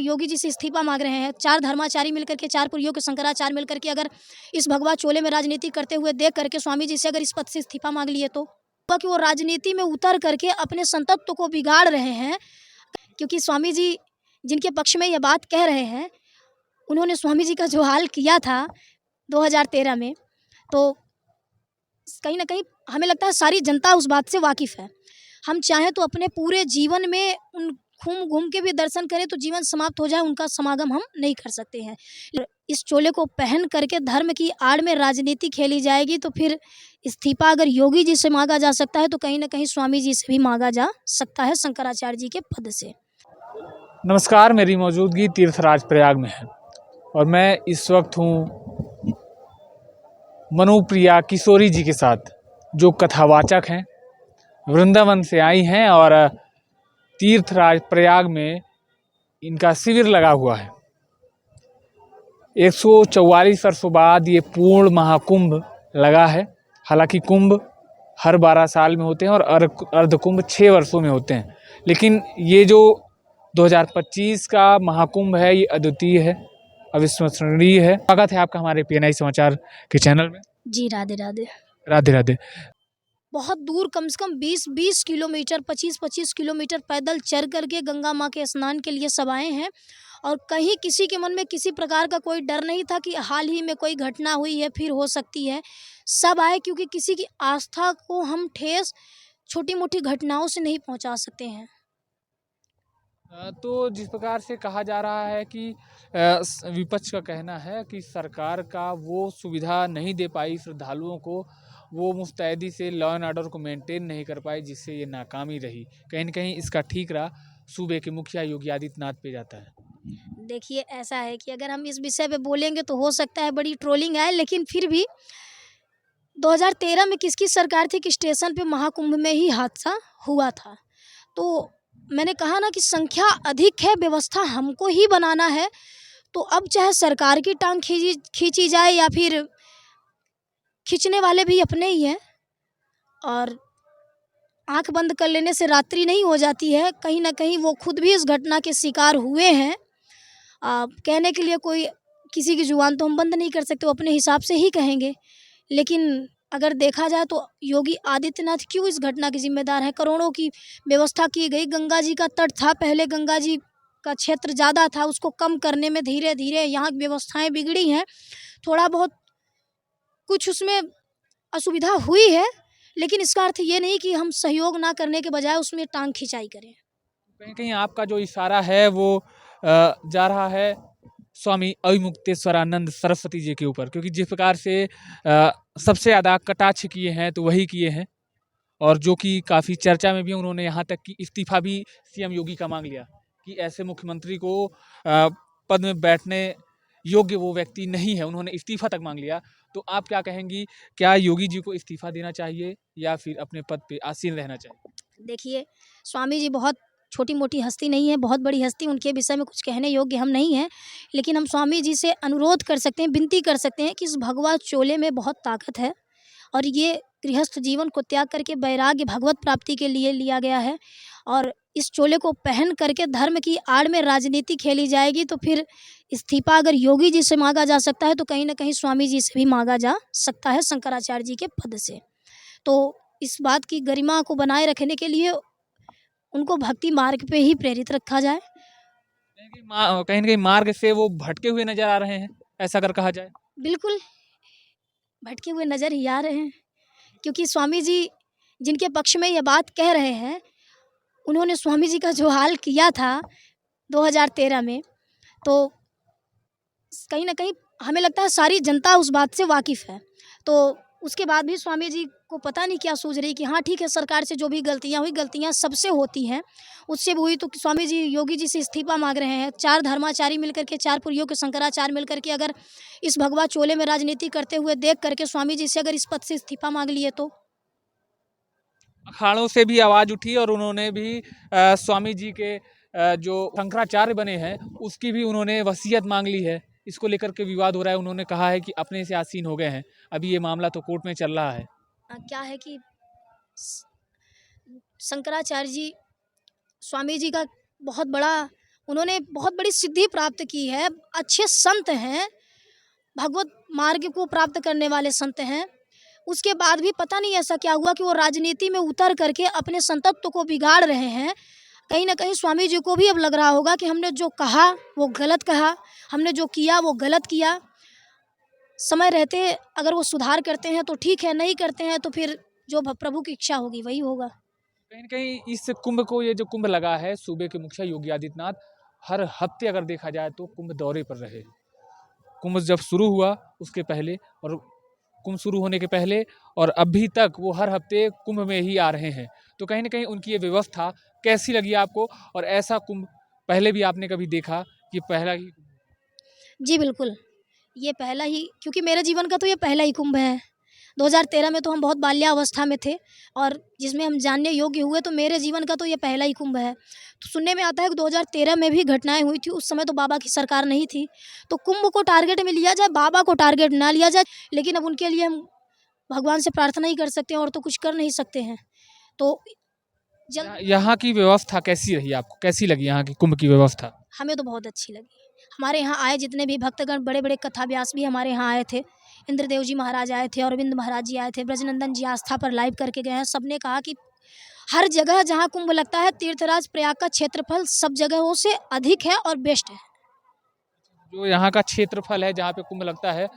योगी जी से इस्तीफा मांग रहे हैं। 4 धर्माचारी मिलकर के, 4 पुरियों के शंकराचार्य मिलकर के अगर इस भगवा चोले में राजनीति करते हुए देख करके स्वामी जी से अगर इस पद से इस्तीफा मांग लिए तो कि वो राजनीति में उतर करके अपने संतत्व को बिगाड़ रहे हैं। क्योंकि स्वामी जी जिनके पक्ष में यह बात कह रहे हैं, उन्होंने स्वामी जी का जो हाल किया था 2013 में, तो कहीं न कहीं हमें लगता है सारी जनता उस बात से वाकिफ़ है। हम चाहें तो अपने पूरे जीवन में उन घूम के भी दर्शन करें तो जीवन समाप्त हो जाए, उनका समागम हम नहीं कर सकते हैं। इस चोले को पहन करके धर्म की आड़ में राजनीति खेली जाएगी तो फिर इस्तीफा अगर योगी जी से मांगा जा सकता है तो कहीं न कहीं स्वामी जी से भी मांगा जा सकता है, शंकराचार्य जी के पद से। नमस्कार, मेरी मौजूदगी तीर्थराज प्रयाग में है और मैं इस वक्त हूँ मनुप्रिया किशोरी जी के साथ, जो कथावाचक हैं, वृंदावन से आई हैं और तीर्थराज प्रयाग में इनका शिविर लगा हुआ है। 144 वर्षों बाद ये पूर्ण महाकुंभ लगा है। हालांकि कुंभ हर 12 साल में होते हैं और अर्धकुंभ 6 वर्षों में होते हैं, लेकिन ये जो 2025 का महाकुंभ है ये अद्वितीय है, अविस्मरणीय है। स्वागत है आपका हमारे PNI समाचार के चैनल में। जी, राधे राधे। राधे राधे। बहुत दूर कम से कम 20-20 किलोमीटर, 25-25 किलोमीटर पैदल चल करके गंगा माँ के स्नान के लिए सब आए हैं और कहीं किसी के मन में किसी प्रकार का कोई डर नहीं था कि हाल ही में कोई घटना हुई है, फिर हो सकती है। सब आए क्योंकि किसी की आस्था को हम ठेस छोटी-मोटी घटनाओं से नहीं पहुंचा सकते हैं। तो जिस प्रकार से कहा जा रहा है कि विपक्ष का कहना है कि सरकार का वो सुविधा नहीं दे पाई श्रद्धालुओं को, वो मुस्तैदी से लॉ एंड ऑर्डर को मेंटेन नहीं कर पाई, जिससे ये नाकामी रही। कहीं न कहीं इसका ठीकरा सूबे के मुखिया योगी आदित्यनाथ पे जाता है। देखिए, ऐसा है कि अगर हम इस विषय पे बोलेंगे तो हो सकता है बड़ी ट्रोलिंग आए, लेकिन फिर भी 2013 में किसकी सरकार थी कि स्टेशन पे महाकुंभ में ही हादसा हुआ था। तो मैंने कहा ना कि संख्या अधिक है, व्यवस्था हमको ही बनाना है, तो अब चाहे सरकार की टांग खींची जाए या फिर खींचने वाले भी अपने ही हैं और आंख बंद कर लेने से रात्रि नहीं हो जाती है। कहीं ना कहीं वो खुद भी इस घटना के शिकार हुए हैं। कहने के लिए कोई किसी की जुबान तो हम बंद नहीं कर सकते, वो अपने हिसाब से ही कहेंगे। लेकिन अगर देखा जाए तो योगी आदित्यनाथ क्यों इस घटना के जिम्मेदार हैं। करोड़ों की व्यवस्था की गई, गंगा जी का तट था, पहले गंगा जी का क्षेत्र ज़्यादा था, उसको कम करने में धीरे धीरे यहाँ की व्यवस्थाएं बिगड़ी हैं। थोड़ा बहुत कुछ उसमें असुविधा हुई है, लेकिन इसका अर्थ ये नहीं कि हम सहयोग ना करने के बजाय उसमें टांग खिंचाई करें। कहीं कहीं आपका जो इशारा है वो जा रहा है स्वामी अविमुक्तेश्वरानंद सरस्वती जी के ऊपर, क्योंकि जिस प्रकार से सबसे ज़्यादा कटाक्ष किए हैं तो वही किए हैं, और जो कि काफ़ी चर्चा में भी उन्होंने यहाँ तक कि इस्तीफा भी CM योगी का मांग लिया कि ऐसे मुख्यमंत्री को पद में बैठने योग्य वो व्यक्ति नहीं है, उन्होंने इस्तीफा तक मांग लिया। तो आप क्या कहेंगी, क्या योगी जी को इस्तीफा देना चाहिए या फिर अपने पद पे आसीन रहना चाहिए? देखिए, स्वामी जी बहुत छोटी मोटी हस्ती नहीं है, बहुत बड़ी हस्ती, उनके विषय में कुछ कहने योग्य हम नहीं हैं। लेकिन हम स्वामी जी से अनुरोध कर सकते हैं, विनती कर सकते हैं कि इस भगवा चोले में बहुत ताकत है और ये गृहस्थ जीवन को त्याग करके वैराग्य भगवत प्राप्ति के लिए लिया गया है। और इस चोले को पहन करके धर्म की आड़ में राजनीति खेली जाएगी तो फिर इस्तीफा अगर योगी जी से मांगा जा सकता है तो कहीं ना कहीं स्वामी जी से भी मांगा जा सकता है, शंकराचार्य जी के पद से। तो इस बात की गरिमा को बनाए रखने के लिए उनको भक्ति मार्ग पे ही प्रेरित रखा जाए। कहीं न कहीं मार्ग से वो भटके हुए नज़र आ रहे हैं, ऐसा अगर कहा जाए? बिल्कुल, भटके हुए नज़र ही आ रहे हैं, क्योंकि स्वामी जी जिनके पक्ष में ये बात कह रहे हैं, उन्होंने स्वामी जी का जो हाल किया था 2013 में, तो कहीं न कहीं हमें लगता है सारी जनता उस बात से वाकिफ़ है। तो उसके बाद भी स्वामी जी को पता नहीं क्या सूझ रही कि हाँ ठीक है, सरकार से जो भी गलतियाँ हुई, गलतियाँ सबसे होती हैं, उससे भी हुई तो स्वामी जी योगी जी से इस्तीफा मांग रहे हैं। 4 धर्माचारी मिलकर के, 4 पुरियों के शंकराचार्य मिलकर के अगर इस भगवा चोले में राजनीति करते हुए देख करके स्वामी जी से अगर इस पद से इस्तीफा मांग लिए तो अखाड़ों से भी आवाज़ उठी और उन्होंने भी स्वामी जी के जो शंकराचार्य बने हैं उसकी भी उन्होंने वसीयत मांग ली है। इसको लेकर के विवाद हो रहा है। उन्होंने कहा है कि अपने से आसीन हो गए हैं। अभी ये मामला तो कोर्ट में चल रहा है। क्या है कि शंकराचार्य जी स्वामी जी का बहुत बड़ा उन्होंने बहुत बड़ी सिद्धि प्राप्त की है, अच्छे संत हैं, भगवत मार्ग को प्राप्त करने वाले संत हैं। उसके बाद भी पता नहीं ऐसा क्या हुआ कि वो राजनीति में उतर करके अपने संतत्व को बिगाड़ रहे हैं। कहीं न कहीं स्वामी जी को भी अब लग रहा होगा कि हमने जो कहा वो गलत कहा, हमने जो किया वो गलत किया। समय रहते अगर वो सुधार करते हैं तो ठीक है, नहीं करते हैं तो फिर जो प्रभु की इच्छा होगी वही होगा। कहीं न कहीं इस कुंभ को, ये जो कुंभ लगा है, सूबे के मुखिया योगी आदित्यनाथ हर हफ्ते अगर देखा जाए तो कुंभ दौरे पर रहे। कुंभ जब शुरू हुआ उसके पहले, और कुंभ शुरू होने के पहले, और अभी तक वो हर हफ्ते कुंभ में ही आ रहे हैं। तो कहीं न कहीं उनकी ये व्यवस्था कैसी लगी आपको? और ऐसा कुंभ पहले भी आपने कभी देखा कि पहला ही? जी बिल्कुल, ये पहला ही, क्योंकि मेरे जीवन का तो ये पहला ही कुंभ है। 2013 में तो हम बहुत बाल्यावस्था में थे और जिसमें हम जानने योग्य हुए, तो मेरे जीवन का तो ये पहला ही कुंभ है। तो सुनने में आता है कि 2013 में भी घटनाएँ हुई थी, उस समय तो बाबा की सरकार नहीं थी। तो कुंभ को टारगेट में लिया जाए, बाबा को टारगेट ना लिया जाए, लेकिन अब उनके लिए हम भगवान से प्रार्थना ही कर सकते हैं और तो कुछ कर नहीं सकते हैं। तो जल्द यहाँ की व्यवस्था कैसी रही आपको? कैसी लगी यहाँ की कुंभ की व्यवस्था? हमें तो बहुत अच्छी लगी। हमारे यहाँ आए जितने भी भक्तगण, बड़े-बड़े कथा व्यास भी हमारे यहाँ आए थे। इंद्रदेव जी महाराज आए थे, अरविंद महाराज जी आए थे, ब्रजनंदन जी आस्था पर लाइव करके गए हैं। सबने कहा कि हर जगह जहाँ कुंभ लगता है, तीर्थराज प्रयाग का क्षेत्रफल सब जगहों से अधिक है और बेस्ट है। जो यहाँ का क्षेत्रफल है जहाँ पे कुंभ लगता है,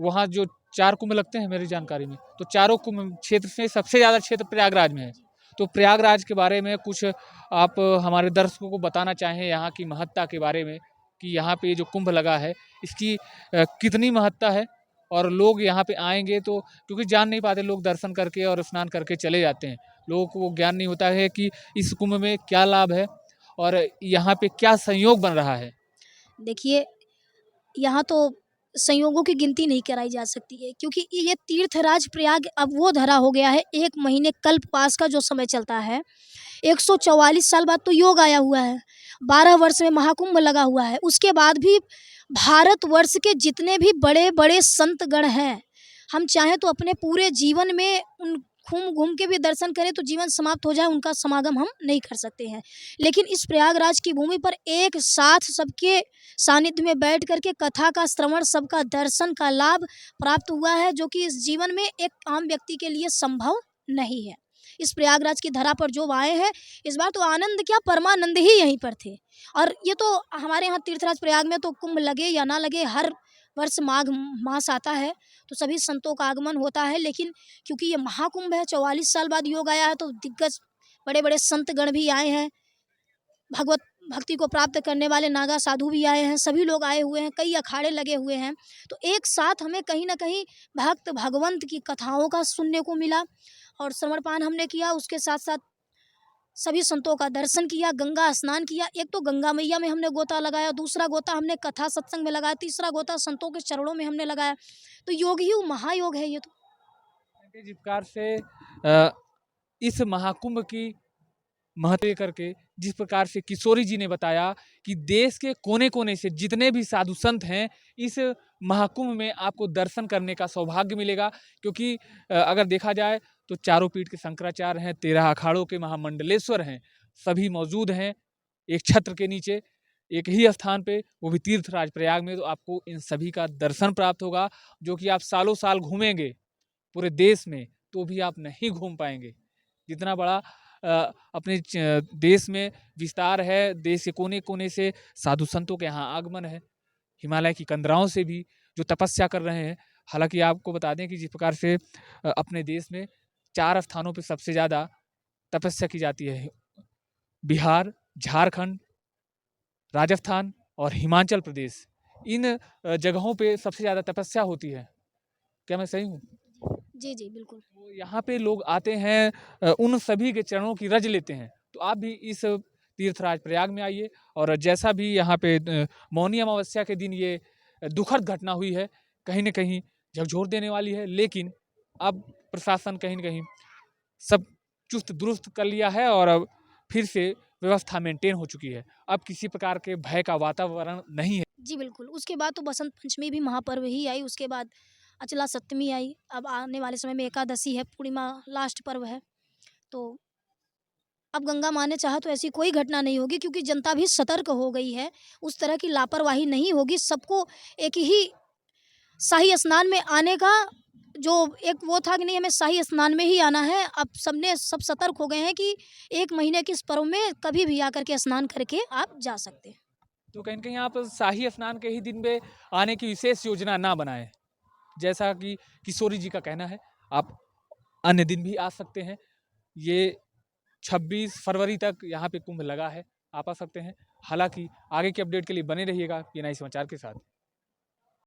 वहाँ जो 4 कुंभ लगते हैं मेरी जानकारी में, तो चारों कुंभ क्षेत्र से सबसे ज़्यादा क्षेत्र प्रयागराज में है। तो प्रयागराज के बारे में कुछ आप हमारे दर्शकों को बताना चाहें, यहाँ की महत्ता के बारे में, कि यहाँ पे जो कुंभ लगा है इसकी कितनी महत्ता है? और लोग यहाँ पे आएँगे तो, क्योंकि जान नहीं पाते लोग, दर्शन करके और स्नान करके चले जाते हैं। लोगों को वो ज्ञान नहीं होता है कि इस कुंभ में क्या लाभ है और यहाँ पे क्या संयोग बन रहा है। देखिए, यहाँ तो संयोगों की गिनती नहीं कराई जा सकती है, क्योंकि ये तीर्थराज प्रयाग अब वो धरा हो गया है। 1 महीने कल्पवास का जो समय चलता है, 144 साल बाद तो योग आया हुआ है, 12 वर्ष में महाकुंभ लगा हुआ है। उसके बाद भी भारतवर्ष के जितने भी बड़े-बड़े संतगण हैं, हम चाहें तो अपने पूरे जीवन में उन घूम-घूम के भी दर्शन करें तो जीवन समाप्त हो जाए, उनका समागम हम नहीं कर सकते हैं। लेकिन इस प्रयागराज की भूमि पर एक साथ सबके सानिध्य में बैठ कर के कथा का श्रवण, सबका दर्शन का लाभ प्राप्त हुआ है, जो कि इस जीवन में एक आम व्यक्ति के लिए संभव नहीं है। इस प्रयागराज की धरा पर जो आए हैं, इस बार तो आनंद क्या, परमानंद ही यहीं पर थे। और ये तो हमारे यहाँ तीर्थराज प्रयाग में तो कुंभ लगे या ना लगे, हर वर्ष माघ मास आता है तो सभी संतों का आगमन होता है। लेकिन क्योंकि ये महाकुंभ है, 44 साल बाद योग आया है, तो दिग्गज बड़े-बड़े संतगण भी आए हैं। भगवत भक्ति को प्राप्त करने वाले नागा साधु भी आए हैं, सभी लोग आए हुए हैं, कई अखाड़े लगे हुए हैं। तो एक साथ हमें कहीं न कहीं भक्त भगवंत की कथाओं का सुनने को मिला और श्रवण-पान हमने किया। उसके साथ-साथ सभी संतों का दर्शन किया, गंगा स्नान किया। एक तो गंगा मैया में हमने गोता लगाया, दूसरा गोता हमने कथा सत्संग में लगाया, तीसरा गोता संतों के चरणों में हमने लगाया। तो योग ही महायोग है ये तो। जिस प्रकार से इस महाकुंभ की महत्व करके, जिस प्रकार से किशोरी जी ने बताया कि देश के कोने-कोने से जितने भी साधु संत हैं, इस महाकुंभ में आपको दर्शन करने का सौभाग्य मिलेगा। क्योंकि अगर देखा जाए तो चारों पीठ के शंकराचार्य हैं, 13 अखाड़ों के महामंडलेश्वर हैं, सभी मौजूद हैं एक छत्र के नीचे, एक ही स्थान पे, वो भी तीर्थराज प्रयाग में। तो आपको इन सभी का दर्शन प्राप्त होगा, जो कि आप सालों-साल घूमेंगे पूरे देश में, तो भी आप नहीं घूम पाएँगे। जितना बड़ा अपने देश में विस्तार है, देश के कोने-कोने से साधु संतों के यहाँ आगमन है, हिमालय की कंदराओं से भी जो तपस्या कर रहे हैं। हालाँकि आपको बता दें कि जिस प्रकार से अपने देश में 4 स्थानों पे सबसे ज़्यादा तपस्या की जाती है, बिहार, झारखंड, राजस्थान और हिमाचल प्रदेश। इन जगहों पे सबसे ज़्यादा तपस्या होती है। क्या मैं सही हूँ? जी, जी, बिल्कुल। तो यहाँ पे लोग आते हैं, उन सभी के चरणों की रज लेते हैं। तो आप भी इस तीर्थराज प्रयाग में आइए, और जैसा भी यहाँ पे मौनी अमावस्या के दिन ये दुखद घटना हुई है, कहीं न कहीं झकझोर देने वाली है। लेकिन अब प्रशासन कहीं न कहीं सब चुस्त दुरुस्त कर लिया है और अब फिर से व्यवस्था मेंटेन हो चुकी है। अब किसी प्रकार के भय का वातावरण नहीं है। जी, बिल्कुल। उसके बाद तो बसंत पंचमी भी महापर्व ही आई, उसके बाद अचला सप्तमी आई, अब आने वाले समय में एकादशी है, पूर्णिमा लास्ट पर्व है। तो अब गंगा माँ ने चाहा तो ऐसी कोई घटना नहीं होगी, क्योंकि जनता भी सतर्क हो गई है। उस तरह की लापरवाही नहीं होगी। सबको एक ही शाही स्नान में आने का जो एक वो था कि नहीं, हमें शाही स्नान में ही आना है। अब सब सतर्क हो गए हैं कि 1 महीने के इस पर्व में कभी भी आकर के स्नान करके आप जा सकते हैं। तो कहीं न कहीं आप शाही स्नान के ही दिन में आने की विशेष योजना ना बनाएँ। जैसा कि किशोरी जी का कहना है, आप अन्य दिन भी आ सकते हैं। ये 26 फरवरी तक यहाँ पे कुंभ लगा है, आप आ सकते हैं। हालाँकि आगे के अपडेट के लिए बने रहिएगा पीएनआई समाचार के साथ।